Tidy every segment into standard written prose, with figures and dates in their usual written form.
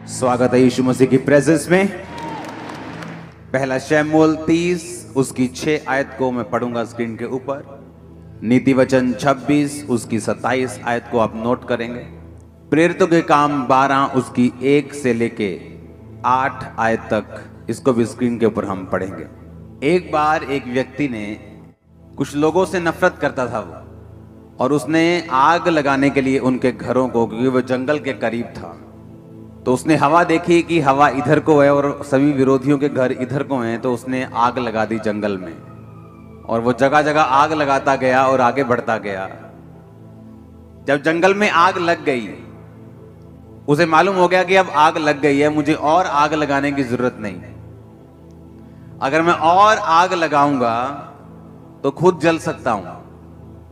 स्वागत है यीशु मसीह की प्रेजेंस में। पहला शमूएल 30 उसकी 6 आयत को मैं पढ़ूंगा स्क्रीन के ऊपर। नीति वचन 26 उसकी 27 आयत को आप नोट करेंगे। प्रेरितों के काम 12 उसकी 1 से लेके 8 आयत तक, इसको भी स्क्रीन के ऊपर हम पढ़ेंगे। एक बार एक व्यक्ति ने कुछ लोगों से नफरत करता था वो, और उसने आग लगाने के लिए उनके घरों को, क्योंकि वो जंगल के करीब था, तो उसने हवा देखी कि हवा इधर को है और सभी विरोधियों के घर इधर को हैं, तो उसने आग लगा दी जंगल में। और वो जगह जगह आग लगाता गया और आगे बढ़ता गया। जब जंगल में आग लग गई, उसे मालूम हो गया कि अब आग लग गई है, मुझे और आग लगाने की जरूरत नहीं। अगर मैं और आग लगाऊंगा तो खुद जल सकता हूं।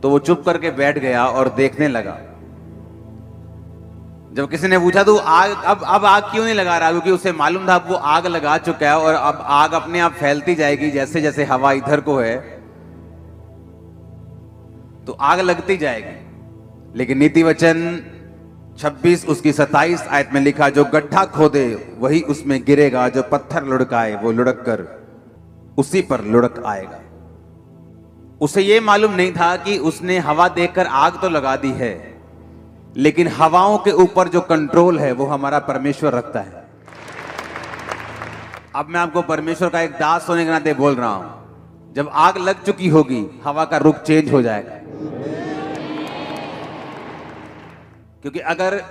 तो वो चुप करके बैठ गया और देखने लगा। जब किसी ने पूछा तो अब आग क्यों नहीं लगा रहा, क्योंकि उसे मालूम था अब वो आग लगा चुका है और अब आग अपने आप फैलती जाएगी। जैसे जैसे हवा इधर को है तो आग लगती जाएगी। लेकिन नीति वचन 26 उसकी 27 आयत में लिखा, जो गड्ढा खोदे वही उसमें गिरेगा, जो पत्थर लुढ़काए वो लुढ़क कर उसी पर लुढ़क आएगा। उसे यह मालूम नहीं था कि उसने हवा देखकर आग तो लगा दी है, लेकिन हवाओं के ऊपर जो कंट्रोल है वो हमारा परमेश्वर रखता है। अब मैं आपको परमेश्वर का एक दास होने के नाते बोल रहा हूं, जब आग लग चुकी होगी हवा का रुख चेंज हो जाएगा। क्योंकि अगर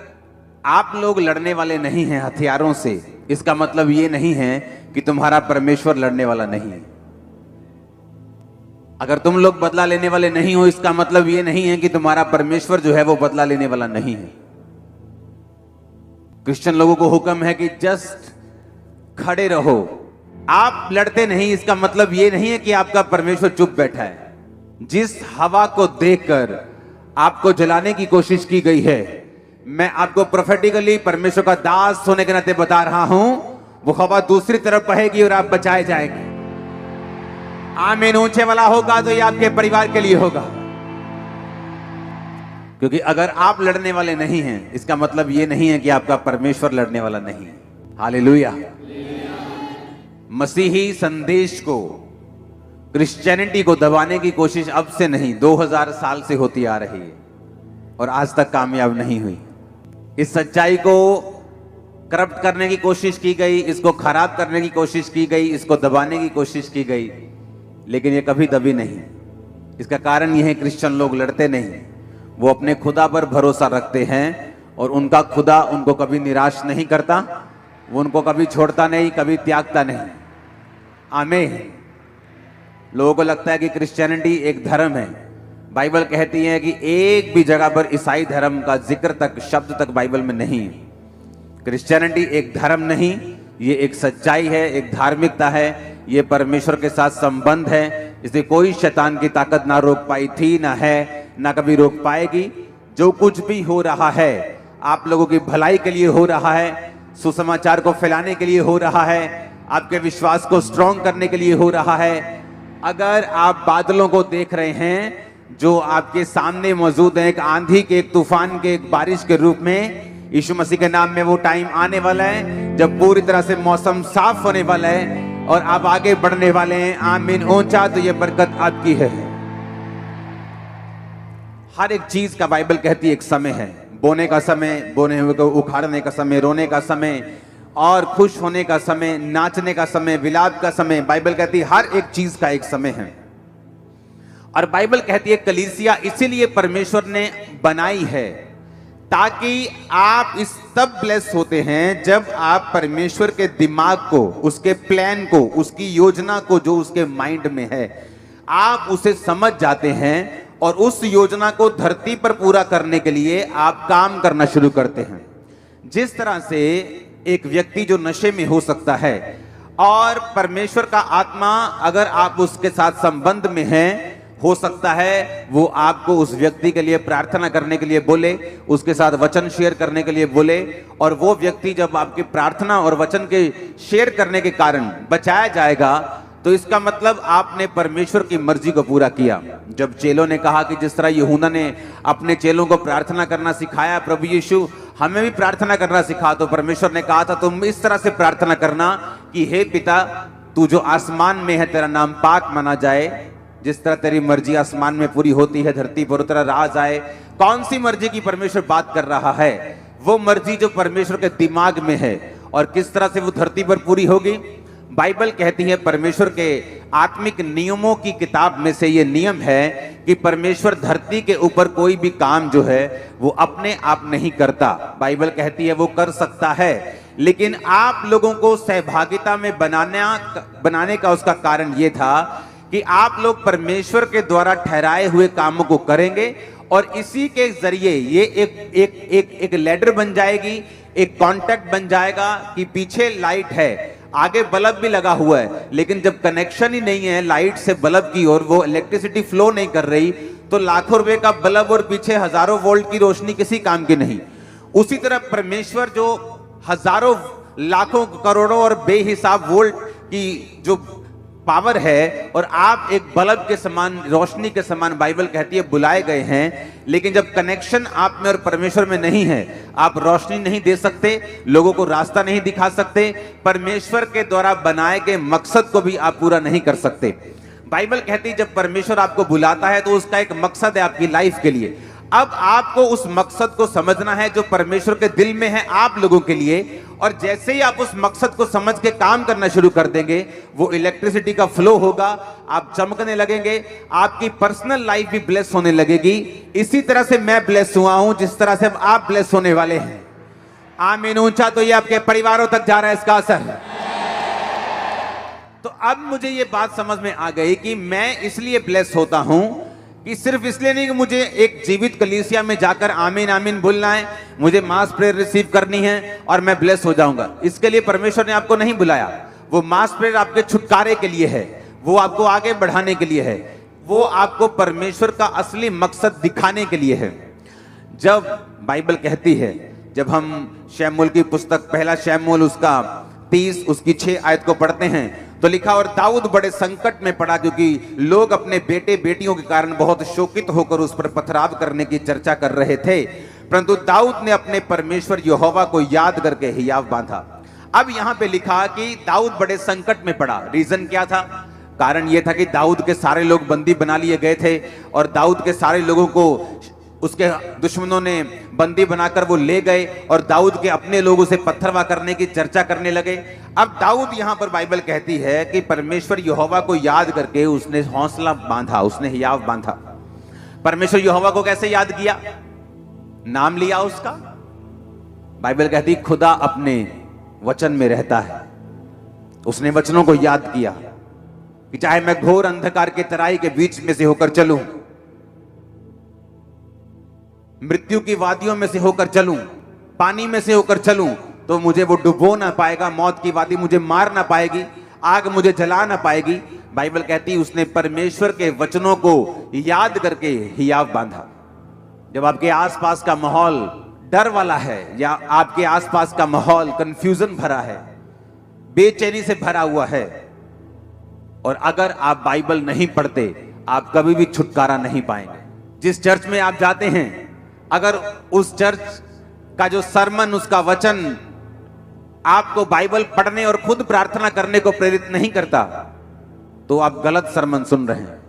आप लोग लड़ने वाले नहीं हैं हथियारों से, इसका मतलब ये नहीं है कि तुम्हारा परमेश्वर लड़ने वाला नहीं है। अगर तुम लोग बदला लेने वाले नहीं हो, इसका मतलब यह नहीं है कि तुम्हारा परमेश्वर जो है वो बदला लेने वाला नहीं है। क्रिश्चियन लोगों को हुक्म है कि जस्ट खड़े रहो। आप लड़ते नहीं, इसका मतलब यह नहीं है कि आपका परमेश्वर चुप बैठा है। जिस हवा को देखकर आपको जलाने की कोशिश की गई है, मैं आपको प्रोफेटिकली परमेश्वर का दास होने के नाते बता रहा हूं, वो हवा दूसरी तरफ बहेगी और आप बचाए जाएंगे। आमीन ऊंचे वाला होगा तो ये आपके परिवार के लिए होगा। क्योंकि अगर आप लड़ने वाले नहीं हैं, इसका मतलब ये नहीं है कि आपका परमेश्वर लड़ने वाला नहीं है। हालेलुया। मसीही संदेश को, क्रिश्चियनिटी को दबाने की कोशिश अब से नहीं, 2000 साल से होती आ रही है और आज तक कामयाब नहीं हुई। इस सच्चाई को करप्ट करने की कोशिश की गई, इसको खराब करने की कोशिश की गई, इसको दबाने की कोशिश की गई, लेकिन ये कभी दबी नहीं। इसका कारण यह है क्रिश्चियन लोग लड़ते नहीं, वो अपने खुदा पर भरोसा रखते हैं और उनका खुदा उनको कभी निराश नहीं करता, वो उनको कभी छोड़ता नहीं, कभी त्यागता नहीं। आमीन। लोगों को लगता है कि क्रिश्चियनिटी एक धर्म है। बाइबल कहती है कि एक भी जगह पर ईसाई धर्म का जिक्र तक, शब्द तक बाइबल में नहीं है। क्रिश्चियनिटी एक धर्म नहीं, ये एक सच्चाई है, एक धार्मिकता है, ये परमेश्वर के साथ संबंध है। इसे कोई शैतान की ताकत ना रोक पाई थी, ना है, ना कभी रोक पाएगी। जो कुछ भी हो रहा है आप लोगों की भलाई के लिए हो रहा है, सुसमाचार को फैलाने के लिए हो रहा है, आपके विश्वास को स्ट्रॉन्ग करने के लिए हो रहा है। अगर आप बादलों को देख रहे हैं जो आपके सामने मौजूद है, एक आंधी के, एक तूफान के, एक बारिश के रूप में, यीशु मसीह के नाम में वो टाइम आने वाला है जब पूरी तरह से मौसम साफ होने वाला है और आप आगे बढ़ने वाले हैं। आमीन ऊंचा, तो ये बरकत आपकी है। हर एक चीज का बाइबल कहती है एक समय है। बोने का समय, बोने हुए को उखाड़ने का समय, रोने का समय और खुश होने का समय, नाचने का समय, विलाप का समय। बाइबल कहती है हर एक चीज का एक समय है। और बाइबल कहती है कलीसिया इसीलिए परमेश्वर ने बनाई है ताकि आप इस तब ब्लेस होते हैं जब आप परमेश्वर के दिमाग को, उसके प्लान को, उसकी योजना को, जो उसके माइंड में है, आप उसे समझ जाते हैं और उस योजना को धरती पर पूरा करने के लिए आप काम करना शुरू करते हैं। जिस तरह से एक व्यक्ति जो नशे में हो सकता है और परमेश्वर का आत्मा अगर आप उसके साथ संबंध में हैं, हो सकता है वो आपको उस व्यक्ति के लिए प्रार्थना करने के लिए बोले, उसके साथ वचन शेयर करने के लिए बोले, और वो व्यक्ति जब आपकी प्रार्थना और वचन के शेयर करने के कारण बचाया जाएगा, तो इसका मतलब आपने परमेश्वर की मर्जी को पूरा किया। जब चेलों ने कहा कि जिस तरह यूहन्ना ने अपने चेलों को प्रार्थना करना सिखाया, प्रभु यीशु हमें भी प्रार्थना करना सिखा। तो परमेश्वर ने कहा था तुम इस तरह से प्रार्थना करना कि हे पिता, तू जो आसमान में है तेरा नाम पाक माना जाए, जिस तरह तेरी मर्जी आसमान में पूरी होती है धरती पर उतना राज आए। कौन सी मर्जी की परमेश्वर बात कर रहा है? वो मर्जी जो परमेश्वर के दिमाग में है, और किस तरह से वो धरती पर पूरी होगी। बाइबल कहती है, परमेश्वर के आत्मिक नियमों की किताब में से ये नियम है कि परमेश्वर धरती के ऊपर कोई भी काम जो है वो अपने आप नहीं करता। बाइबल कहती है वो कर सकता है, लेकिन आप लोगों को सहभागिता में बनाने का उसका कारण ये था कि आप लोग परमेश्वर के द्वारा ठहराए हुए कामों को करेंगे, और इसी के जरिए ये एक लैडर बन जाएगी, एक कॉन्टैक्ट बन जाएगा कि पीछे लाइट है, आगे बल्ब भी लगा हुआ है, लेकिन जब कनेक्शन ही नहीं है लाइट से बल्ब की और वो इलेक्ट्रिसिटी फ्लो नहीं कर रही, तो लाखों रुपए का बल्ब और पीछे हजारों वोल्ट की रोशनी किसी काम की नहीं। उसी तरह परमेश्वर जो हजारों लाखों करोड़ों और बेहिसाब वोल्ट की जो पावर है, और आप एक बल्ब के समान, रोशनी के समान बाइबल कहती है बुलाए गए हैं, लेकिन जब कनेक्शन आप में और परमेश्वर में नहीं है, आप रोशनी नहीं दे सकते, लोगों को रास्ता नहीं दिखा सकते, परमेश्वर के द्वारा बनाए गए मकसद को भी आप पूरा नहीं कर सकते। बाइबल कहती है जब परमेश्वर आपको बुलाता है तो उसका एक मकसद है आपकी लाइफ के लिए। अब आपको उस मकसद को समझना है जो परमेश्वर के दिल में है आप लोगों के लिए, और जैसे ही आप उस मकसद को समझ के काम करना शुरू कर देंगे, वो इलेक्ट्रिसिटी का फ्लो होगा, आप चमकने लगेंगे, आपकी पर्सनल लाइफ भी ब्लेस होने लगेगी। इसी तरह से मैं ब्लेस हुआ हूं, जिस तरह से आप ब्लेस होने वाले हैं। आमीन ऊंचा तो ये आपके परिवारों तक जा रहा है इसका असर। तो अब मुझे ये बात समझ में आ गई कि मैं इसलिए ब्लेस होता हूं कि सिर्फ इसलिए नहीं कि मुझे एक जीवित कलीसिया में जाकर आमीन आमीन बोलना है, मुझे मास प्रेयर रिसीव करनी है और मैं ब्लेस हो जाऊंगा। इसके लिए परमेश्वर ने आपको नहीं बुलाया। वो मास प्रेयर आपके छुटकारे के लिए है, वो आपको आगे बढ़ाने के लिए है, वो आपको परमेश्वर का असली मकसद दिखाने के लिए है। जब बाइबल कहती है, जब हम शमूएल की पुस्तक पहला शमूएल उसका 30 उसकी 6 आयत को पढ़ते हैं तो लिखा, और दाऊद बड़े संकट में पड़ा क्योंकि लोग अपने बेटे बेटियों के कारण बहुत शोकित होकर उस पर पथराव करने की चर्चा कर रहे थे, परंतु दाऊद ने अपने परमेश्वर यहोवा को याद करके हियाव बांधा। अब यहां पे लिखा कि दाऊद बड़े संकट में पड़ा। रीजन क्या था? कारण यह था कि दाऊद के सारे लोग बंदी बना लिए गए थे, और दाऊद के सारे लोगों को उसके दुश्मनों ने बंदी बनाकर वो ले गए, और दाऊद के अपने लोग उसे पत्थरवा करने की चर्चा करने लगे। अब दाऊद यहां पर बाइबल कहती है कि परमेश्वर यहोवा को याद करके उसने हौसला बांधा, उसने हियाव बांधा। परमेश्वर यहोवा को कैसे याद किया? नाम लिया उसका। बाइबल कहती खुदा अपने वचन में रहता है। उसने वचनों को याद किया कि चाहे मैं घोर अंधकार के तराई के बीच में से होकर चलूं, मृत्यु की वादियों में से होकर चलूं, पानी में से होकर चलूं, तो मुझे वो डुबो ना पाएगा, मौत की वादी मुझे मार ना पाएगी, आग मुझे जला ना पाएगी। बाइबल कहती है उसने परमेश्वर के वचनों को याद करके हियाव बांधा। जब आपके आसपास का माहौल डर वाला है, या आपके आसपास का माहौल कंफ्यूजन भरा है, बेचैनी से भरा हुआ है, और अगर आप बाइबल नहीं पढ़ते, आप कभी भी छुटकारा नहीं पाएंगे। जिस चर्च में आप जाते हैं, अगर उस चर्च का जो सरमन, उसका वचन आपको बाइबल पढ़ने और खुद प्रार्थना करने को प्रेरित नहीं करता, तो आप गलत सरमन सुन रहे हैं।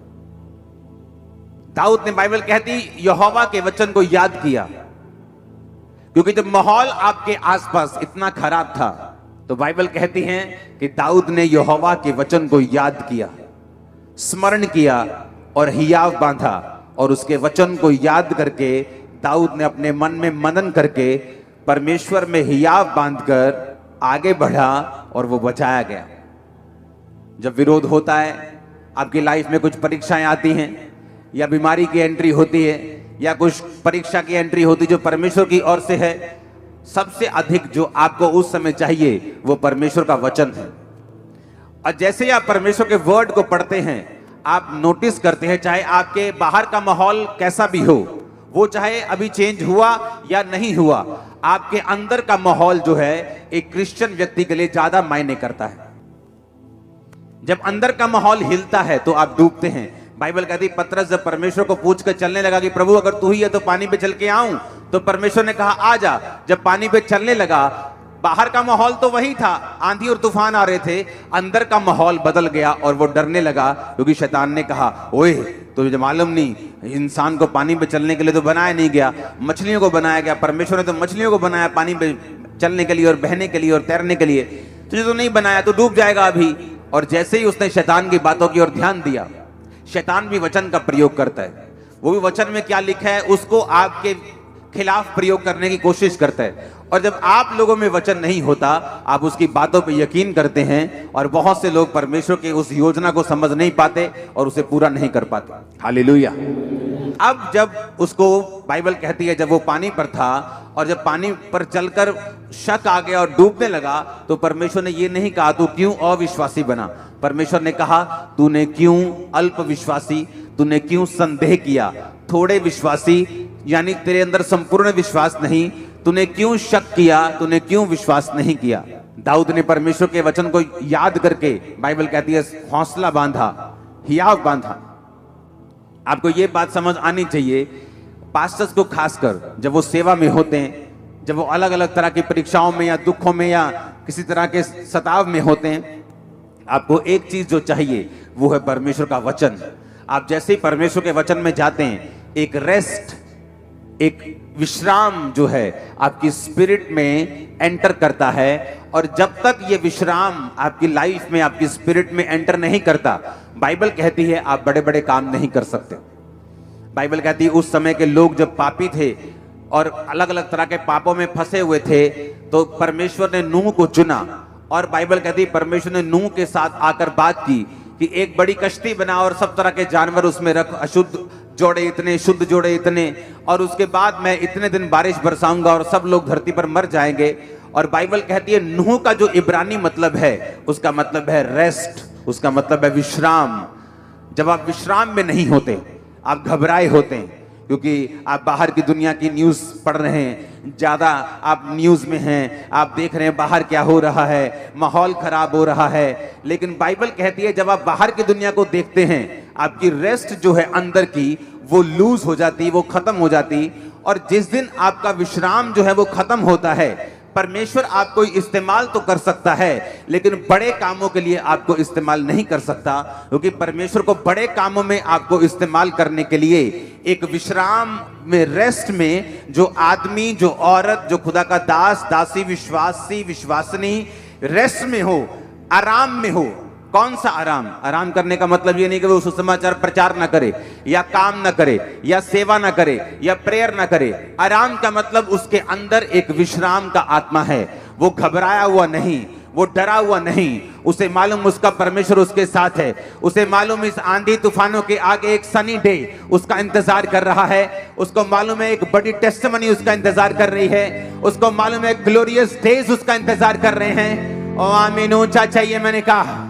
दाऊद ने, बाइबल कहती, यहोवा के वचन को याद किया, क्योंकि जब माहौल आपके आसपास इतना खराब था, तो बाइबल कहती है कि दाऊद ने यहोवा के वचन को याद किया, स्मरण किया और हियाव बांधा, और उसके वचन को याद करके दाऊद ने अपने मन में मनन करके परमेश्वर में हियाव बांधकर आगे बढ़ा, और वो बचाया गया। जब विरोध होता है, आपकी लाइफ में कुछ परीक्षाएं आती हैं, या बीमारी की एंट्री होती है, या कुछ परीक्षा की एंट्री होती जो परमेश्वर की ओर से है, सबसे अधिक जो आपको उस समय चाहिए वो परमेश्वर का वचन है। और जैसे ही आप परमेश्वर के वर्ड को पढ़ते हैं, आप नोटिस करते हैं, चाहे आपके बाहर का माहौल कैसा भी हो, वो चाहे अभी चेंज हुआ या नहीं हुआ, आपके अंदर का माहौल जो है एक क्रिश्चियन व्यक्ति के लिए ज्यादा मायने करता है। जब अंदर का माहौल हिलता है तो आप डूबते हैं। बाइबल कहती है पतरस जब परमेश्वर को पूछ कर चलने लगा कि प्रभु अगर तू ही है तो पानी पे चल के आऊं, तो परमेश्वर ने कहा आ जा। जब पानी पे चलने लगा, बाहर का माहौल तो वही था, आंधी और तूफान आ रहे थे, अंदर का माहौल बदल गया और वो डरने लगा, क्योंकि शैतान ने कहा ओए तुझे मालूम नहीं, इंसान को पानी पे चलने के लिए तो बनाया नहीं गया, मछलियों को बनाया गया। परमेश्वर ने तो मछलियों को बनाया पानी पे चलने के लिए और बहने के लिए और तैरने के लिए, तुझे तो नहीं बनाया, तो डूब जाएगा अभी। और जैसे ही उसने शैतान की बातों की ओर ध्यान दिया, शैतान भी वचन का प्रयोग करता है, वो भी वचन में क्या लिखा है उसको आपके खिलाफ प्रयोग करने की कोशिश करता है। और जब आप लोगों में वचन नहीं होता, आप उसकी बातों पे यकीन करते हैं, और बहुत से लोग परमेश्वर की उस योजना को समझ नहीं पाते और उसे पूरा नहीं कर पाते। हालेलुया। अब जब उसको बाइबल कहती है जब वो पानी पर था और जब पानी पर चलकर शक आ गया और डूबने लगा, तो परमेश्वर ने ये नहीं कहा तू क्यों अविश्वासी बना। परमेश्वर ने कहा तूने क्यों अल्प विश्वासी, तूने क्यों संदेह किया, थोड़े विश्वासी, यानी तेरे अंदर संपूर्ण विश्वास नहीं, तूने क्यों शक किया, तूने क्यों विश्वास नहीं किया। दाऊद ने परमेश्वर के वचन को याद करके बाइबल कहती है हौसला बांधा, हियाव बांधा। आपको ये बात समझ आनी चाहिए, पास्टर्स को खासकर जब वो सेवा में होते हैं, जब वो अलग अलग तरह की परीक्षाओं में या दुखों में या किसी तरह के सताव में होते हैं, आपको एक चीज जो चाहिए वो है परमेश्वर का वचन। आप जैसे ही परमेश्वर के वचन में जाते हैं, एक रेस्ट, एक विश्राम जो है आपकी स्पिरिट में एंटर करता है। और जब तक ये विश्राम आपकी लाइफ में, आपकी स्पिरिट में एंटर नहीं करता, बाइबल कहती है आप बड़े बड़े काम नहीं कर सकते। बाइबल कहती है उस समय के लोग जब पापी थे और अलग अलग तरह के पापों में फंसे हुए थे, तो परमेश्वर ने नूह को चुना। और बाइबल कहती है परमेश्वर ने नूह के साथ आकर बात की कि एक बड़ी कश्ती बना और सब तरह के जानवर उसमें रख, अशुद्ध जोड़े इतने, शुद्ध जोड़े इतने, और उसके बाद मैं इतने दिन बारिश बरसाऊंगा और सब लोग धरती पर मर जाएंगे। और बाइबल कहती है नूह का जो इब्रानी मतलब है, उसका मतलब है रेस्ट, उसका मतलब है विश्राम। जब आप विश्राम में नहीं होते, आप घबराए होते हैं, क्योंकि आप बाहर की दुनिया की न्यूज़ पढ़ रहे हैं, ज़्यादा आप न्यूज़ में हैं, आप देख रहे हैं बाहर क्या हो रहा है, माहौल खराब हो रहा है। लेकिन बाइबल कहती है जब आप बाहर की दुनिया को देखते हैं, आपकी रेस्ट जो है अंदर की, वो लूज हो जाती, वो खत्म हो जाती। और जिस दिन आपका विश्राम जो है वो खत्म होता है, परमेश्वर आपको इस्तेमाल तो कर सकता है, लेकिन बड़े कामों के लिए आपको इस्तेमाल नहीं कर सकता, क्योंकि परमेश्वर को बड़े कामों में आपको इस्तेमाल करने के लिए एक विश्राम में, रेस्ट में, जो आदमी, जो औरत, जो खुदा का दास, दासी, विश्वासी, विश्वासनी रेस्ट में हो, आराम में हो। कौन सा आराम? आराम करने का मतलब ये नहीं कि वो सुसमाचार प्रचार ना करे, या काम ना करे, या सेवा ना करे, या प्रेयर ना करे। आराम का मतलब उसके अंदर एक विश्राम का आत्मा है, वो घबराया हुआ नहीं, वो डरा हुआ नहीं, उसे मालूम उसका परमेश्वर उसके साथ है, उसे मालूम इस आंधी तूफानों के आगे एक सनी डे उसका इंतजार कर रहा है, उसको मालूम है एक बड़ी टेस्टिमनी उसका इंतजार कर रही है, उसको मालूम है ग्लोरियस डेज उसका इंतजार कर रहे हैं। ओ आमीन, ऊंचा चाहिए मैंने कहा।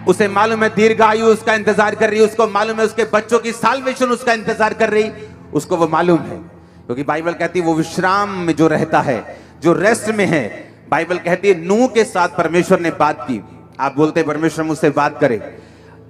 उसे मालूम है दीर्घायु उसका इंतजार कर रही है, उसको मालूम है उसके बच्चों की साल्वेशन उसका इंतजार कर रही, उसको वो मालूम है, क्योंकि बाइबल कहती है वो विश्राम में जो रहता है, जो रेस्ट में है। बाइबल कहती है नूह के साथ परमेश्वर ने बात की। आप बोलते परमेश्वर मुझसे बात करे,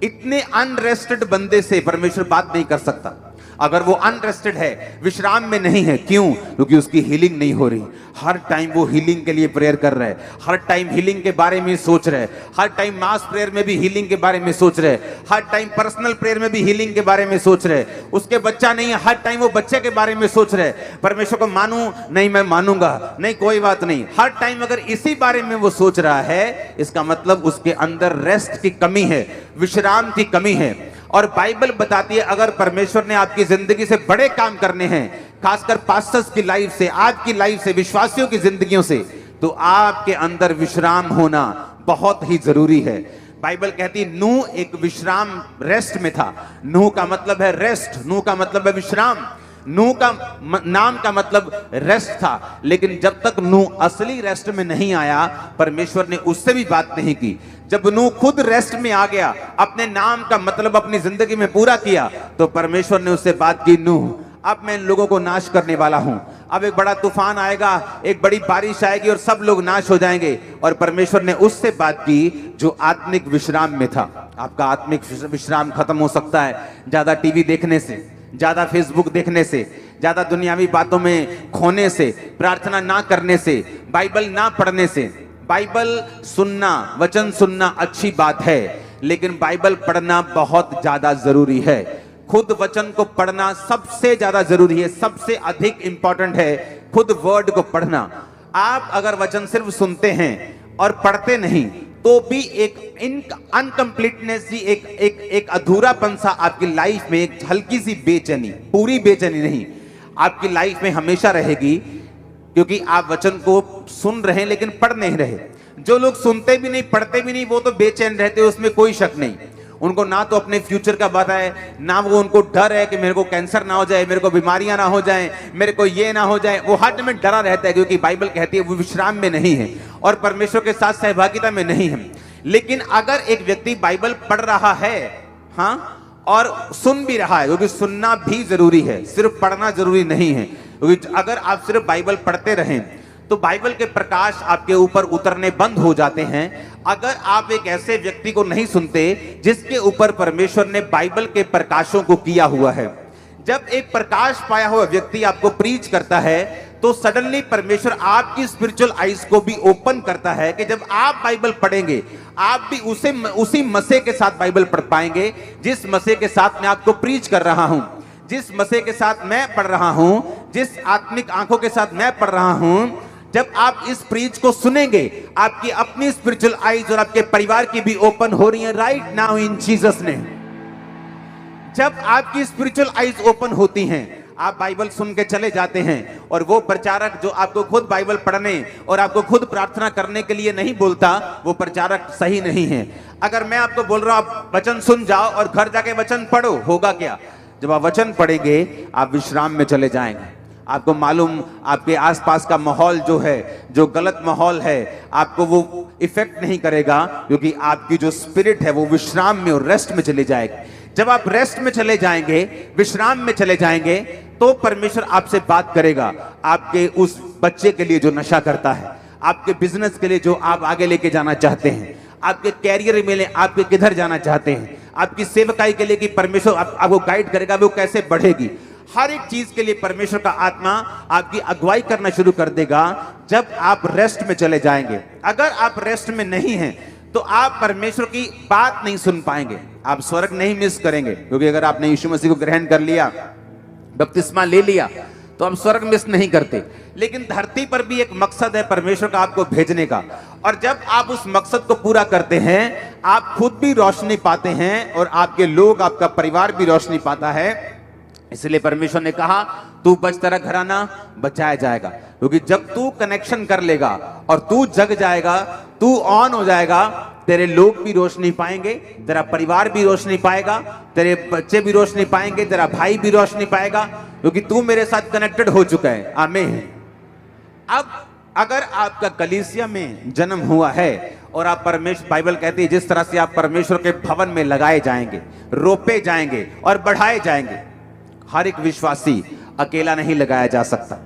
इतने अनरेस्टेड बंदे से परमेश्वर बात नहीं कर सकता अगर वो अनरेस्टेड है, विश्राम में नहीं है। क्यों? क्योंकि उसकी हीलिंग नहीं हो रही। हर टाइम वो हीलिंग के लिए प्रेयर कर रहे हैं, हर टाइम हीलिंग के बारे में सोच रहे हैं, हर टाइम मास प्रेयर में भी हीलिंग के बारे में सोच रहे हैं, हर टाइम पर्सनल प्रेयर में भी हीलिंग के बारे में सोच रहे हैं। उसके बच्चा नहीं है, हर टाइम वो बच्चे के बारे में सोच रहे हैं। परमेश्वर को मानूं नहीं, मैं मानूंगा नहीं, कोई बात नहीं। हर टाइम अगर इसी बारे में वो सोच रहा है, इसका मतलब उसके अंदर रेस्ट की कमी है, विश्राम की कमी है। और बाइबल बताती है अगर परमेश्वर ने आपकी जिंदगी से बड़े काम करने हैं, खासकर पास्टर्स की लाइफ से, आपकी लाइफ से, विश्वासियों की जिंदगियों से, तो आपके अंदर विश्राम होना बहुत ही जरूरी है। बाइबल कहती है नूह एक विश्राम, रेस्ट में था। नूह का मतलब है रेस्ट, नूह का मतलब है विश्राम, नूह का नाम का मतलब रेस्ट था। लेकिन जब तक नूह असली रेस्ट में नहीं आया, परमेश्वर ने उससे भी बात नहीं की। जब नूह खुद रेस्ट में आ गया, अपने नाम का मतलब अपनी जिंदगी में पूरा किया, तो परमेश्वर ने उससे बात की, नूह अब मैं इन लोगों को नाश करने वाला हूं, अब एक बड़ा तूफान आएगा, एक बड़ी बारिश आएगी और सब लोग नाश हो जाएंगे। और परमेश्वर ने उससे बात की जो आत्मिक विश्राम में था। आपका आत्मिक विश्राम खत्म हो सकता है ज्यादा टीवी देखने से, ज्यादा फेसबुक देखने से, ज्यादा दुनियावी बातों में खोने से, प्रार्थना ना करने से, बाइबल ना पढ़ने से। बाइबल सुनना, वचन सुनना अच्छी बात है, लेकिन बाइबल पढ़ना बहुत ज्यादा जरूरी है। खुद वचन को पढ़ना सबसे ज्यादा जरूरी है, सबसे अधिक इंपॉर्टेंट है खुद वर्ड को पढ़ना। आप अगर वचन सिर्फ सुनते हैं और पढ़ते नहीं तो भी एक अनकंप्लीटनेस, एक अधूरापन सा आपकी लाइफ में, एक हल्की सी बेचैनी, पूरी बेचैनी नहीं, आपकी लाइफ में हमेशा रहेगी, क्योंकि आप वचन को सुन रहे हैं लेकिन पढ़ नहीं रहे। जो लोग सुनते भी नहीं, पढ़ते भी नहीं, वो तो बेचैन रहते हैं, उसमें कोई शक नहीं। उनको ना तो अपने फ्यूचर का पता है, ना वो उनको डर है कि मेरे को कैंसर ना हो जाए, मेरे को बीमारियां ना हो जाए, मेरे को ये ना हो जाए। वो हर में डरा रहता है, क्योंकि बाइबल कहती है वो विश्राम में नहीं है और परमेश्वर के साथ सहभागिता में नहीं है। लेकिन अगर एक व्यक्ति बाइबल पढ़ रहा है, हाँ, और सुन भी रहा है, क्योंकि सुनना भी जरूरी है, सिर्फ पढ़ना जरूरी नहीं है। क्योंकि अगर आप सिर्फ बाइबल पढ़ते रहें तो बाइबल के प्रकाश आपके ऊपर उतरने बंद हो जाते हैं। अगर आप एक ऐसे व्यक्ति को नहीं सुनते जिसके ऊपर परमेश्वर ने बाइबल के प्रकाशों को किया हुआ है, जब एक प्रकाश पाया हुआ व्यक्ति आपको प्रीच करता है तो सडनली परमेश्वर आपकी स्पिरिचुअल आईज को भी ओपन करता है कि जब आप बाइबल पढ़ेंगे आप भी उसी मसीह के साथ बाइबल पढ़ पाएंगे जिस मसीह के साथ मैं आपको प्रीच कर रहा हूं, जिस मसीह के साथ मैं पढ़ रहा हूं, जिस आत्मिक आंखों के साथ मैं पढ़ रहा हूं। जब आप इस प्रीच को सुनेंगे, आपकी अपनी स्पिरिचुअल आईज और आपके परिवार की भी ओपन हो रही है right now in Jesus name. जब आपकी स्पिरिचुअल आईज ओपन होती हैं, आप बाइबल सुन के चले जाते हैं और वो प्रचारक जो आपको खुद बाइबल पढ़ने और आपको खुद प्रार्थना करने के लिए नहीं बोलता, वो प्रचारक सही नहीं है। अगर मैं आपको बोल रहा हूं आप वचन सुन जाओ और घर जाके वचन पढ़ो, होगा क्या? जब आप वचन पढ़ेंगे आप विश्राम में चले जाएंगे। आपको मालूम, आपके आसपास का माहौल जो है, जो गलत माहौल है, आपको वो इफेक्ट नहीं करेगा, क्योंकि आपकी जो स्पिरिट है वो विश्राम में और रेस्ट में चले जाएगी। जब आप रेस्ट में चले जाएंगे, विश्राम में चले जाएंगे, तो परमेश्वर आपसे बात करेगा। आपके उस बच्चे के लिए जो नशा करता है, आपके बिजनेस के लिए जो आप आगे लेके जाना चाहते हैं, आपके कैरियर में आपके किधर जाना चाहते हैं, आपकी सेवकाई के लिए कि परमेश्वर आपको गाइड करेगा वो कैसे बढ़ेगी, हर एक चीज के लिए परमेश्वर का आत्मा आपकी अगुवाई करना शुरू कर देगा जब आप रेस्ट में चले जाएंगे। अगर आप रेस्ट में नहीं हैं तो आप परमेश्वर की बात नहीं सुन पाएंगे, आप स्वर्ग नहीं मिस करेंगे। क्योंकि अगर आपने यीशु मसीह को ग्रहण कर लिया, बपतिस्मा ले लिया, तो आप स्वर्ग मिस नहीं करते। लेकिन धरती पर भी एक मकसद है परमेश्वर का आपको भेजने का, और जब आप उस मकसद को पूरा करते हैं आप खुद भी रोशनी पाते हैं और आपके लोग, आपका परिवार भी रोशनी पाता है। इसलिए परमेश्वर ने कहा तू बच, तेरा घराना बचाया जाएगा। क्योंकि जब तू कनेक्शन कर लेगा और तू जग जाएगा, तू ऑन हो जाएगा, तेरे लोग भी रोशनी पाएंगे, तेरा परिवार भी रोशनी पाएगा, तेरे बच्चे भी रोशनी पाएंगे, तेरा भाई भी रोशनी पाएगा, क्योंकि तू मेरे साथ कनेक्टेड हो चुका है। आमीन। अब अगर आपका कलीसिया में जन्म हुआ है और आप परमेश्वर, बाइबल कहती है जिस तरह से आप परमेश्वर के भवन में लगाए जाएंगे, रोपे जाएंगे और बढ़ाए जाएंगे। हर एक विश्वासी अकेला नहीं लगाया जा सकता।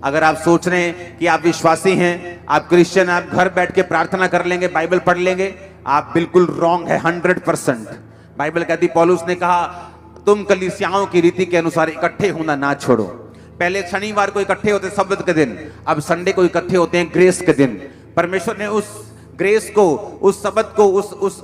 अगर आप सोच रहे हैं कि आप विश्वासी हैं, आप क्रिश्चियन, आप घर बैठ के प्रार्थना कर लेंगे, बाइबल पढ़ लेंगे, आप बिल्कुल रॉन्ग है 100%। बाइबल कहती, पौलुस ने कहा तुम कलीसियाओं की रीति के अनुसार इकट्ठे होना ना छोड़ो। पहले शनिवार को इकट्ठे होते सब्त के दिन, अब संडे को इकट्ठे होते हैं ग्रेस के दिन। परमेश्वर ने उस ग्रेस को, उस सब्त को,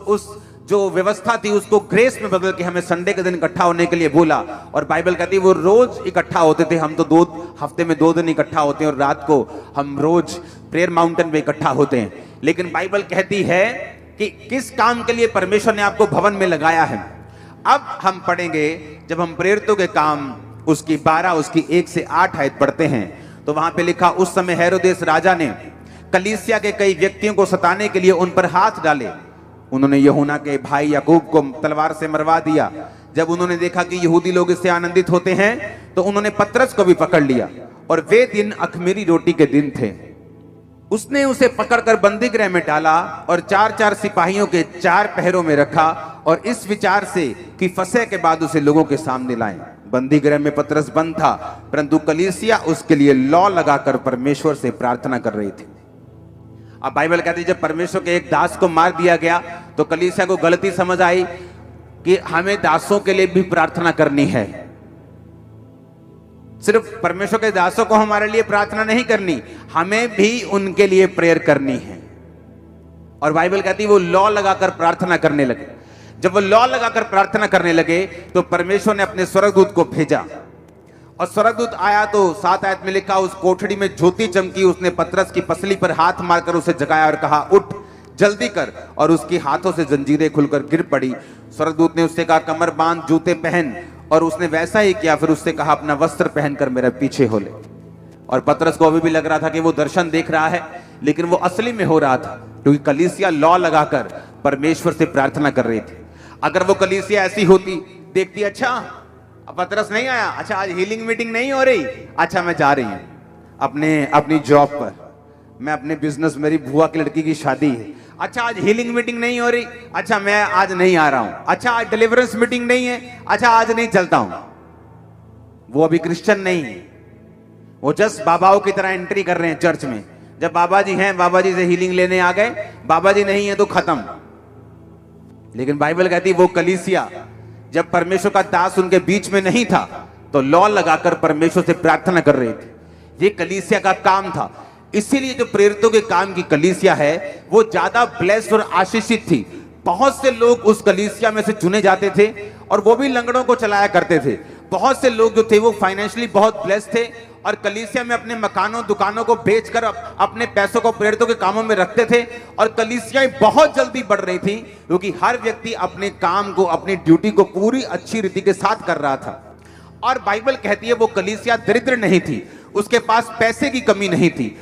उस जो व्यवस्था थी उसको ग्रेस में बदल के हमें संडे के दिन इकट्ठा होने के लिए बोला। और बाइबल कहती है वो रोज इकट्ठा होते थे, हम तो हफ्ते में 2 दिन इकट्ठा होते हैं और रात को हम रोज प्रेयर माउंटेन पे इकट्ठा होते हैं। लेकिन बाइबल कहती है कि किस काम के लिए परमेश्वर ने आपको भवन में लगाया है। अब हम पढ़ेंगे, जब हम प्रेरितों के काम उसकी 12 उसकी 1 से 8 आयत पढ़ते हैं तो वहां पे लिखा, उस समय हेरोदेस राजा ने कलीसिया के कई व्यक्तियों को सताने के लिए उन पर हाथ डाले। उन्होंने यूहन्ना के भाई याकूब को तलवार से मरवा दिया। जब उन्होंने देखा कि यहूदी लोग इससे आनंदित होते हैं तो उन्होंने पतरस को भी पकड़ लिया, और वे दिन अख़मीरी रोटी के दिन थे। उसने उसे पकड़कर बंदी गृह में डाला और 4-4 सिपाहियों के 4 पहरों में रखा, और इस विचार से कि फसह के बाद उसे लोगों के सामने लाएं। बंदी गृह में पतरस बंद था, परंतु कलीसिया उसके लिए लॉ लगाकर परमेश्वर से प्रार्थना कर रही थी। अब बाइबल कहती है जब परमेश्वर के एक दास को मार दिया गया तो कलीसिया को गलती समझ आई कि हमें दासों के लिए भी प्रार्थना करनी है। सिर्फ परमेश्वर के दासों को हमारे लिए प्रार्थना नहीं करनी, हमें भी उनके लिए प्रेयर करनी है। और बाइबल कहती है वो लॉ लगाकर प्रार्थना करने लगे। जब वो लॉ लगाकर प्रार्थना करने लगे तो परमेश्वर ने अपने स्वर्गदूत को भेजा, और स्वर्गदूत आया तो 7 आयत में लिखा उस कोठरी में ज्योति चमकी, उसने पतरस की पसली पर हाथ मारकर उसे जगाया और कहा उठ जल्दी कर, और उसके हाथों से जंजीरें खुलकर गिर पड़ी। स्वर्गदूत ने उससे कहा कमर बांध, जूते पहन, और उसने वैसा ही किया। फिर उससे कहा अपना वस्त्र पहनकर मेरे पीछे हो ले। और पतरस को अभी भी लग रहा था कि वो दर्शन देख रहा है, लेकिन वो असली में हो रहा था क्योंकि कलीसिया लॉ लगाकर परमेश्वर से प्रार्थना कर रही थी। अगर वो कलीसिया ऐसी होती, देखती अच्छा पतरस नहीं आया, अच्छा आज हीलिंग मीटिंग नहीं हो रही, अच्छा मैं जा रही हूं अपनी जॉब पर, मैं अपने बिजनेस, मेरी बुआ की लड़की की शादी है, अच्छा आज हीलिंग मीटिंग नहीं हो रही, अच्छा मैं आज नहीं आ रहा हूं, अच्छा आज डिलीवरेंस मीटिंग नहीं है, अच्छा आज नहीं चलता हूं। वो अभी क्रिश्चियन नहीं है, वो जस्ट बाबाओं की तरह एंट्री कर रहे हैं चर्च में। जब बाबा जी हैं, बाबा जी से हीलिंग लेने आ गए, बाबा जी नहीं है तो खत्म। लेकिन बाइबल कहती है वो कलीसिया, जब परमेश्वर का दास उनके बीच में नहीं था तो लॉ लगाकर परमेश्वर से प्रार्थना कर रहे थे। ये कलीसिया का काम था। इसीलिए जो प्रेरितों के काम की कलीसिया है वो ज्यादा ब्लेस्ड और आशीषित थी। बहुत से लोग उस कलीसिया में से चुने जाते थे और वो भी लंगड़ों को चलाया करते थे। बहुत से लोग जो थे वो फाइनेंशियली बहुत ब्लेस्ड थे और कलीसिया में अपने मकानों दुकानों को बेचकर अपने पैसों को प्रेरितों के कामों में रखते थे। और कलीसियाएं बहुत जल्दी बढ़ रही थी क्योंकि हर व्यक्ति अपने काम को, अपनी ड्यूटी को पूरी अच्छी रीति के साथ कर रहा था। और बाइबल कहती है वो कलीसिया दरिद्र नहीं थी, उसके पास पैसे की कमी नहीं थी।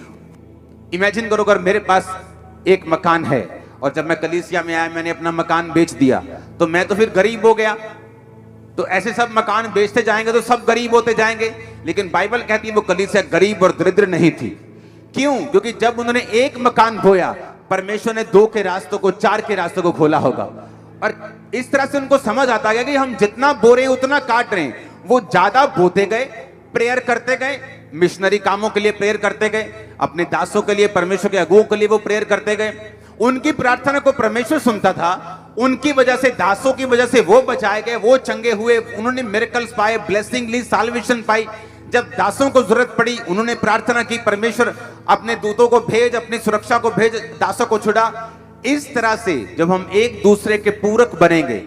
इमेजिन करो अगर मेरे पास एक मकान है और जब मैं कलीसिया में आया मैंने अपना मकान बेच दिया तो मैं तो फिर गरीब हो गया। तो ऐसे सब मकान बेचते जाएंगे तो सब गरीब होते जाएंगे। लेकिन बाइबल कहती है वो कलीसिया गरीब और दरिद्र नहीं थी। क्यों? क्योंकि जब उन्होंने एक मकान बोया, परमेश्वर ने 2 के रास्तों को, 4 के रास्तों को खोला होगा। और इस तरह से उनको समझ आता गया कि हम जितना बो रहे उतना काट रहे हैं। वो ज्यादा बोते गए, प्रेयर करते गए, मिशनरी कामों के लिए प्रेयर करते गए, अपने दासों के लिए, परमेश्वर के अगुओं के लिए वो प्रेयर करते गए। उनकी प्रार्थना को परमेश्वर सुनता था। उनकी वजह से, दासों की वजह से वो बचाए गए, वो चंगे हुए, उन्होंने मिरेकल्स पाए, ब्लेसिंग ली, साल्वेशन पाई। जब दासों को जरूरत पड़ी उन्होंने प्रार्थना की, परमेश्वर अपने दूतों को भेज, अपनी सुरक्षा को भेज, दासों को छुड़ा। इस तरह से जब हम एक दूसरे के पूरक बनेंगे,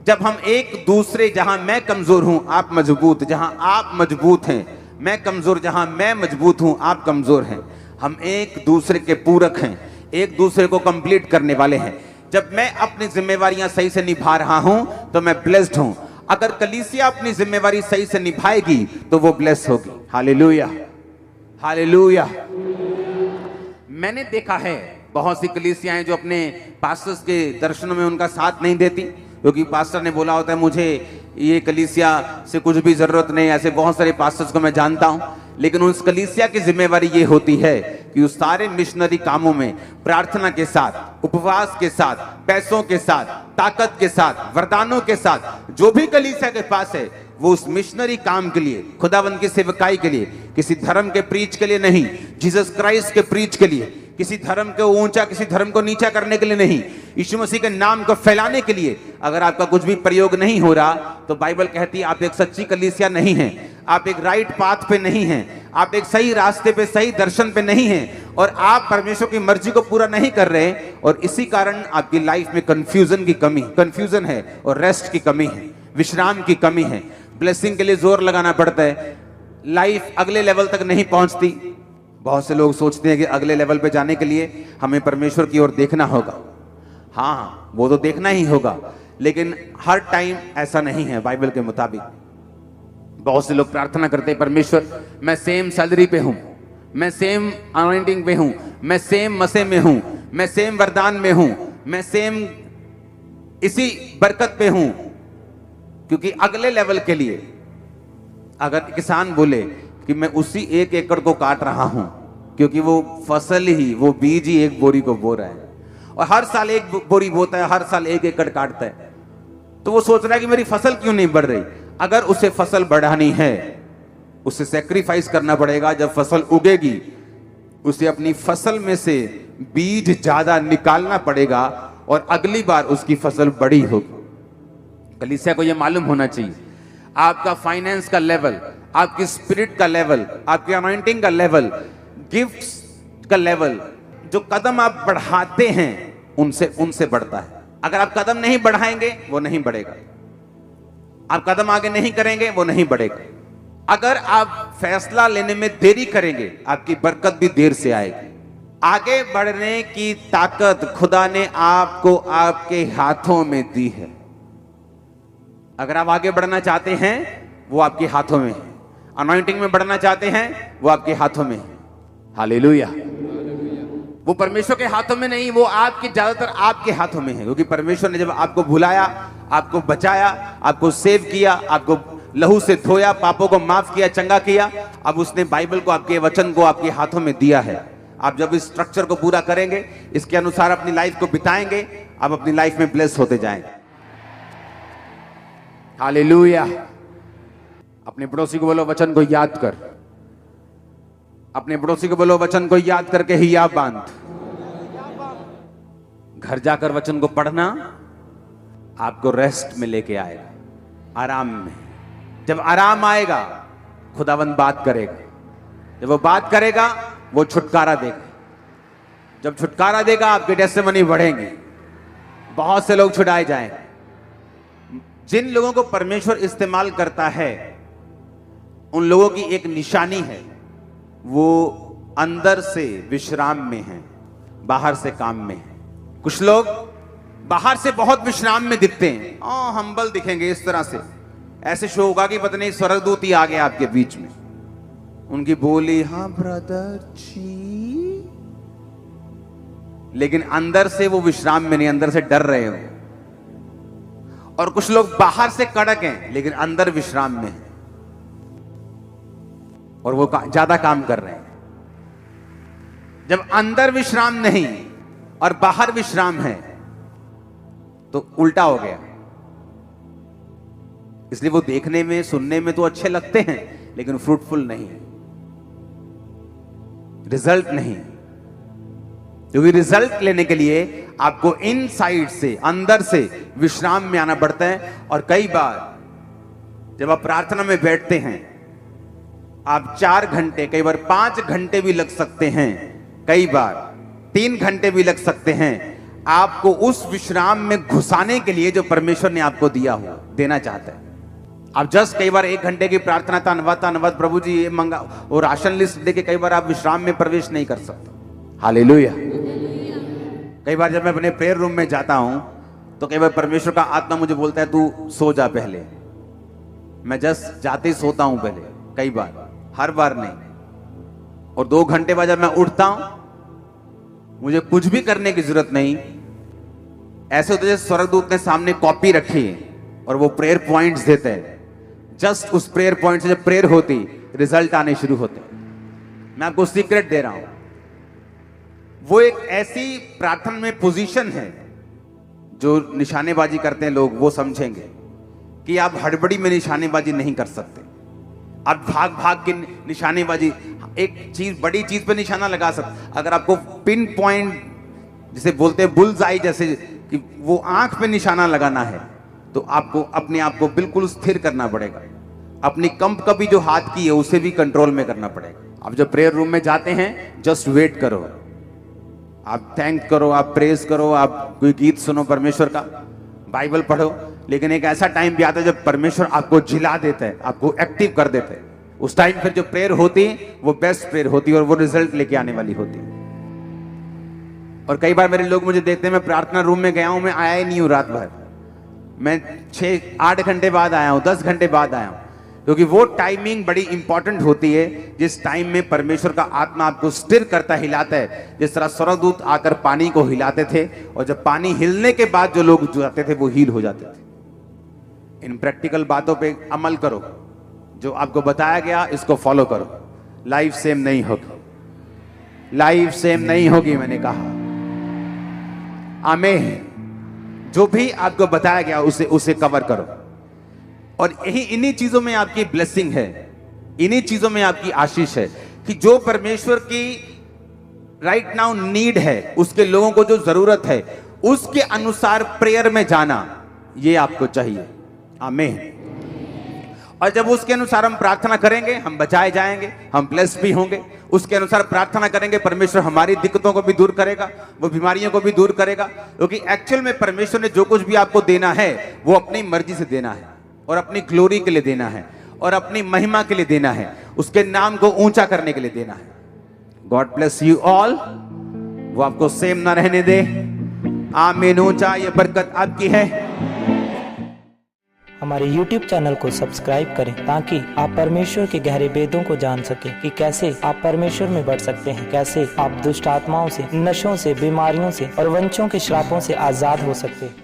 जब हम एक दूसरे, जहां मैं कमजोर हूं आप मजबूत, जहां आप मजबूत हैं मैं कमजोर, जहां मैं मजबूत हूं आप कमजोर हैं, हम एक दूसरे के पूरक हैं, एक दूसरे को कंप्लीट करने वाले हैं। जब मैं अपनी जिम्मेवारियां सही से निभा रहा हूं तो मैं ब्लेस्ड हूं। अगर कलीसिया अपनी जिम्मेवारी सही से निभाएगी तो वो ब्लेस होगी। Hallelujah, hallelujah. मैंने देखा है बहुत सी कलीसियाएं जो अपने पास्टर्स के दर्शनों में उनका साथ नहीं देती क्योंकि पास्टर ने बोला होता है मुझे ये कलीसिया से कुछ भी जरूरत नहीं। ऐसे बहुत सारे पास्टर्स को मैं जानता हूं, लेकिन उस कलीसिया की जिम्मेवारी ये होती है कि उस सारे मिशनरी कामों में प्रार्थना के साथ, उपवास के साथ, पैसों के साथ, ताकत के साथ, वरदानों के साथ, जो भी कलीसिया के पास है वो उस मिशनरी काम के लिए, खुदावंद की सेवकाई के लिए, किसी धर्म के प्रीच के लिए नहीं, जीसस क्राइस्ट के प्रीच के लिए, किसी धर्म को ऊंचा, किसी धर्म को नीचा करने के लिए नहीं, यीशु मसीह के नाम को फैलाने के लिए अगर आपका कुछ भी प्रयोग नहीं हो रहा तो बाइबल कहती है आप एक सच्ची कलीसिया नहीं हैं, आप एक राइट पाथ पे नहीं हैं, आप एक सही रास्ते पे, सही दर्शन पे नहीं हैं और आप परमेश्वर की मर्जी को पूरा नहीं कर रहे। और इसी कारण आपकी लाइफ में कंफ्यूजन है और रेस्ट की कमी है, विश्राम की कमी है। ब्लेसिंग के लिए जोर लगाना पड़ता है, लाइफ अगले लेवल तक नहीं पहुंचती। बहुत से लोग सोचते हैं कि अगले लेवल पे जाने के लिए हमें परमेश्वर की ओर देखना होगा। हाँ, वो तो देखना ही होगा, लेकिन हर टाइम ऐसा नहीं है बाइबल के मुताबिक। बहुत से लोग प्रार्थना करते हैं परमेश्वर मैं सेम सैलरी पे हूं, मैं सेम अनॉइंटिंग पे हूं, मैं सेम मसे में हूं, मैं सेम वरदान में हूं, मैं सेम इसी बरकत पे हूं। क्योंकि अगले लेवल के लिए अगर किसान बोले कि मैं उसी 1 एकड़ को काट रहा हूं क्योंकि वो फसल ही, वो बीज ही 1 बोरी को बो रहा है और हर साल 1 बोरी बोता है, हर साल 1 एकड़ काटता है, तो वो सोच रहा है कि मेरी फसल क्यों नहीं बढ़ रही। अगर उसे फसल बढ़ानी है, उसे सेक्रीफाइस करना पड़ेगा। जब फसल उगेगी, उसे अपनी फसल में से बीज ज्यादा निकालना पड़ेगा और अगली बार उसकी फसल बड़ी होगी। कलीसिया को यह मालूम होना चाहिए, आपका फाइनेंस का लेवल, आपकी स्पिरिट का लेवल, आपकी अनॉइंटिंग का लेवल, गिफ्ट्स का लेवल, जो कदम आप बढ़ाते हैं उनसे बढ़ता है। अगर आप कदम नहीं बढ़ाएंगे वो नहीं बढ़ेगा, आप कदम आगे नहीं करेंगे वो नहीं बढ़ेगा। अगर आप फैसला लेने में देरी करेंगे, आपकी बरकत भी देर से आएगी। आगे बढ़ने की ताकत खुदा ने आपको आपके हाथों में दी है। अगर आप आगे बढ़ना चाहते हैं वो आपके हाथों में है। अनॉइंटिंग में बढ़ना चाहते हैं वो आपके हाथों में है। हालेलुया। वो परमेश्वर के हाथों में नहीं, वो आपके ज्यादातर आपके हाथों में है। क्योंकि परमेश्वर ने जब आपको बुलाया, आपको बचाया, आपको सेव किया, आपको लहू से धोया, पापों को माफ किया, चंगा किया, अब उसने बाइबल को, आपके वचन को आपके हाथों में दिया है। आप जब इस स्ट्रक्चर को पूरा करेंगे, इसके अनुसार अपनी लाइफ को बिताएंगे, आप अपनी लाइफ में ब्लेस होते जाएंगे। हालेलुया। अपने पड़ोसी को बोलो, वचन को याद कर। अपने पड़ोसी को बोलो, वचन को याद करके ही याद बांध। घर जाकर वचन को पढ़ना आपको रेस्ट में लेके आएगा, आराम में। जब आराम आएगा, खुदावंद बात करेगा। जब वो बात करेगा, वो छुटकारा देगा। जब छुटकारा देगा, आपके टेस्टिमनी बढ़ेंगे, बहुत से लोग छुड़ाए जाएंगे। जिन लोगों को परमेश्वर इस्तेमाल करता है, उन लोगों की एक निशानी है, वो अंदर से विश्राम में है, बाहर से काम में है। कुछ लोग बाहर से बहुत विश्राम में दिखते हैं, हम्बल दिखेंगे, इस तरह से ऐसे शो होगा कि पता नहीं स्वर्गदूत ही आ गए आपके बीच में। उनकी बोली, हाँ ब्रदर जी, लेकिन अंदर से वो विश्राम में नहीं, अंदर से डर रहे हो। और कुछ लोग बाहर से कड़क हैं लेकिन अंदर विश्राम में हैं और वो ज्यादा काम कर रहे हैं। जब अंदर विश्राम नहीं और बाहर विश्राम है तो उल्टा हो गया। इसलिए वो देखने में, सुनने में तो अच्छे लगते हैं लेकिन फ्रूटफुल नहीं, रिजल्ट नहीं। क्योंकि रिजल्ट लेने के लिए आपको इनसाइड से, अंदर से विश्राम में आना पड़ता है। और कई बार जब आप प्रार्थना में बैठते हैं, आप 4 घंटे, कई बार 5 घंटे भी लग सकते हैं, कई बार 3 घंटे भी लग सकते हैं, आपको उस विश्राम में घुसाने के लिए जो परमेश्वर ने आपको दिया हो, देना चाहता है। आप जस्ट कई बार 1 घंटे की प्रार्थना, धन्यवाद प्रभु जी ये मंगा, और राशन लिस्ट देके कई बार आप विश्राम में प्रवेश नहीं कर सकते। हालेलुया। कई बार जब मैं अपने प्रेयर रूम में जाता हूं तो कई बार परमेश्वर का आत्मा मुझे बोलता है तू सो जा पहले। मैं जस्ट जाते ही सोता हूं पहले, कई बार, हर बार नहीं। और 2 घंटे बाद जब मैं उठता हूं, मुझे कुछ भी करने की जरूरत नहीं। ऐसे होते जैसे स्वर्गदूत ने सामने कॉपी रखी है और वो प्रेयर पॉइंट्स देते हैं। जस्ट उस प्रेयर पॉइंट से जब प्रेयर होती, रिजल्ट आने शुरू होते। मैं आपको सीक्रेट दे रहा हूं, वो एक ऐसी प्रार्थना में पोजीशन है, जो निशानेबाजी करते हैं लोग वो समझेंगे कि आप हड़बड़ी में निशानेबाजी नहीं कर सकते। आप भाग भाग के निशानेबाजी, एक चीज, बड़ी चीज पे निशाना लगा सकते। अगर आपको पिन पॉइंट जिसे बोलते हैं बुल्स आई, जैसे कि वो आंख पे निशाना लगाना है, तो आपको अपने आप को बिल्कुल स्थिर करना पड़ेगा। अपनी कंप कभी जो हाथ की है उसे भी कंट्रोल में करना पड़ेगा। आप जब प्रेयर रूम में जाते हैं, जस्ट वेट करो, आप थैंक करो, आप प्रेज करो, आप कोई गीत सुनो परमेश्वर का, बाइबल पढ़ो। लेकिन एक ऐसा टाइम भी आता है जब परमेश्वर आपको जिला देता है, आपको एक्टिव कर देता है। उस टाइम फिर जो प्रेयर होती है वो बेस्ट प्रेयर होती है और वो रिजल्ट लेके आने वाली होती है। और कई बार मेरे लोग मुझे देखते हैं, मैं प्रार्थना रूम में गया हूं, मैं आया ही नहीं हूं रात भर, मैं 6-8 घंटे बाद आया हूं, 10 घंटे बाद आया हूं। क्योंकि वो टाइमिंग बड़ी इंपॉर्टेंट होती है, जिस टाइम में परमेश्वर का आत्मा आपको स्थिर करता, हिलाता है। जिस तरह स्वर्गदूत आकर पानी को हिलाते थे, और जब पानी हिलने के बाद जो लोग जाते थे वो हील हो जाते थे। इन प्रैक्टिकल बातों पे अमल करो, जो आपको बताया गया इसको फॉलो करो। लाइफ सेम नहीं होगी, लाइफ सेम नहीं होगी, मैंने कहा। आमीन। जो भी आपको बताया गया उसे कवर करो। और यही इन्हीं चीजों में आपकी ब्लेसिंग है, इन्हीं चीजों में आपकी आशीष है कि जो परमेश्वर की राइट नाउ नीड है, उसके लोगों को जो जरूरत है उसके अनुसार प्रेयर में जाना, ये आपको चाहिए। आमीन। और जब उसके अनुसार हम प्रार्थना करेंगे, हम बचाए जाएंगे, हम ब्लेस्ड भी होंगे। उसके अनुसार प्रार्थना करेंगे, परमेश्वर हमारी दिक्कतों को भी दूर करेगा, वो बीमारियों को भी दूर करेगा। क्योंकि एक्चुअल में परमेश्वर ने जो कुछ भी आपको देना है वो अपनी मर्जी से देना है, और अपनी ग्लोरी के लिए देना है, और अपनी महिमा के लिए देना है, उसके नाम को ऊंचा करने के लिए देना है। God bless you all. वो आपको सेम ना रहने दे। आमीन। ऊंचा ये बरकत आपकी है। हमारे YouTube चैनल को सब्सक्राइब करें ताकि आप परमेश्वर के गहरे भेदों को जान सकें कि कैसे आप परमेश्वर में बढ़ सकते हैं, कैसे आप दुष्ट आत्माओं से, नशों से, बीमारियों से और वंशों के श्रापों से आजाद हो सकते हैं।